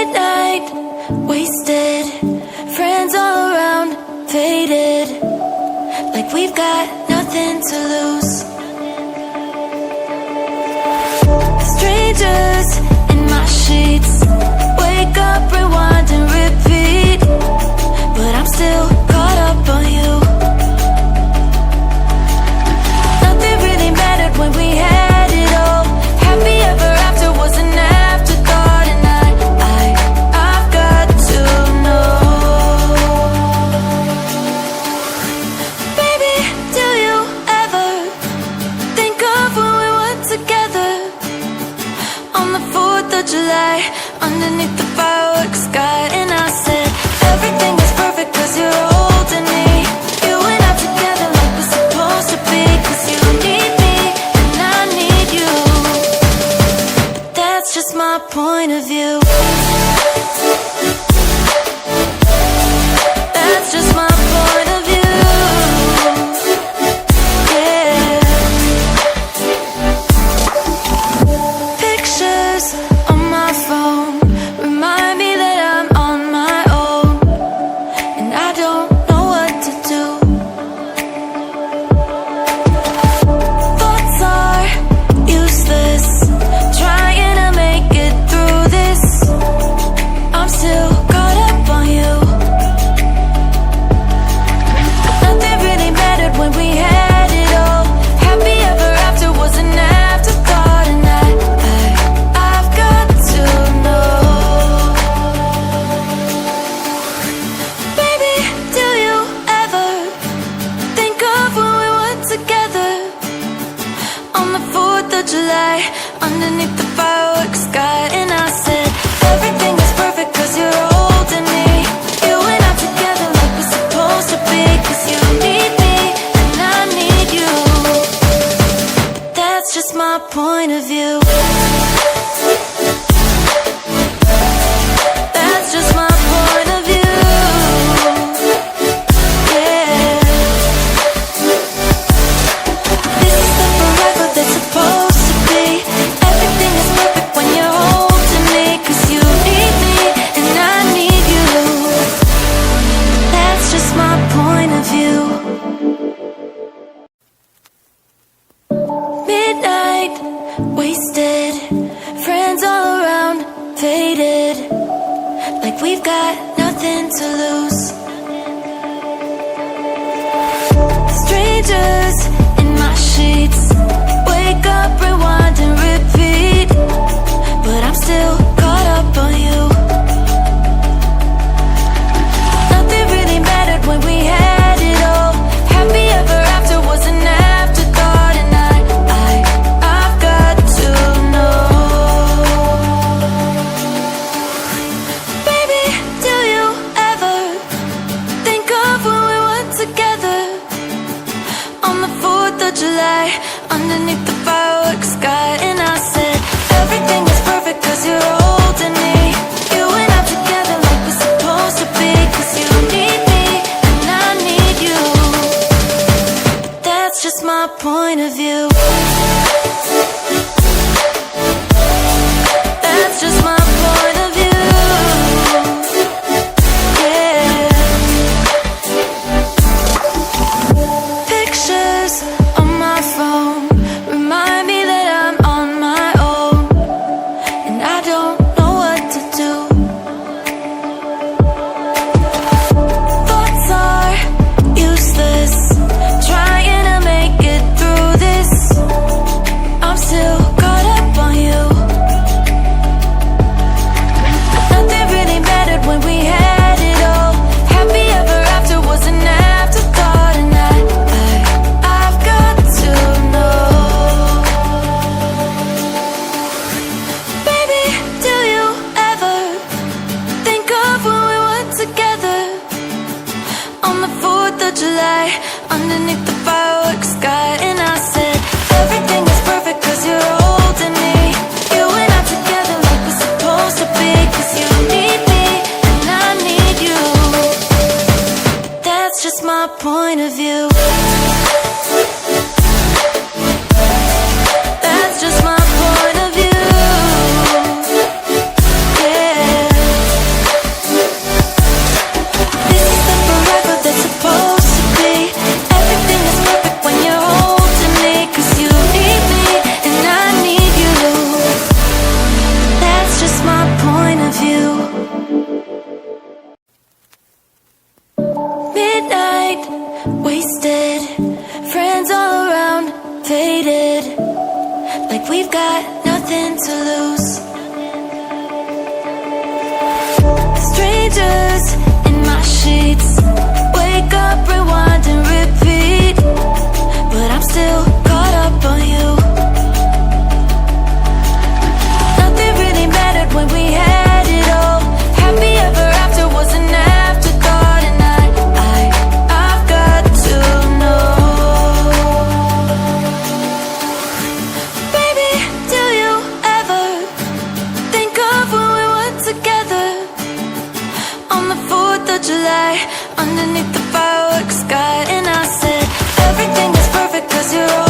Midnight, wasted, friends all around, faded, like we've got nothing to lose. Strangers in my sheets, wake up, rewind and repeat, but I'm still caught up on you. Nothing really mattered when we had it all. Happy ever after was an afterthought, and I've got to know. Baby, do you ever think of when we were together on the 4th of July, underneath the fireworks sky? And I said, everything is perfect cause you're holding me. You and I together like we're supposed to be, cause you need me and I need you. But that's just my point of view. That's just my point of view. Yeah. Pictures on my phone remind me that I'm on my own, and I don't know what to do. Thoughts are useless, trying to make it through this. I'm still caught up on you. Nothing really mattered when we had it all. Happy ever after was an afterthought, and I've got to know. Baby, do you ever think of when we were together on the 4th of July, underneath the fireworks sky? And I said, everything is perfect cause you're holding me. You and I together like we're supposed to be, cause you need me and I need you. But that's just my point of view. That's just my point of view. Yeah. This is the forever that's supposed to be. Everything is perfect when you're holding me, cause you need me and I need you. That's just my point of view. Midnight, wasted, friends all around, faded, like we've got nothing to lose. Strangers in my sheets, wake up, rewind and repeat, but I'm still caught up on you. Nothing really mattered when we had it all. Happy ever after was an afterthought, and I've got to know. Baby, do you ever think of when we were together on the 4th of July, underneath the fireworks sky? And I said, everything is perfect cause you're holding me. You and I together like we're supposed to be, cause you need me and I need you. But that's just my point of view. That's just my point of view. Yeah. Pictures on my phone remind me that I'm on my own, and I don't know what to do. Thoughts are useless, trying to make it through this. I'm still caught up on you. Nothing really mattered when we had it all. Happy ever after was an afterthought, and I've got to know. Baby, do you ever think of when we were together on the 4th of July, underneath the fireworks sky? And I said, everything is perfect cause you're holding me. You and I together like we're supposed to be, cause you need me and I need you. But that's just my point of view. That's just my point of view. Yeah. July, underneath the fireworks sky. And I said, everything is perfect 'cause you're all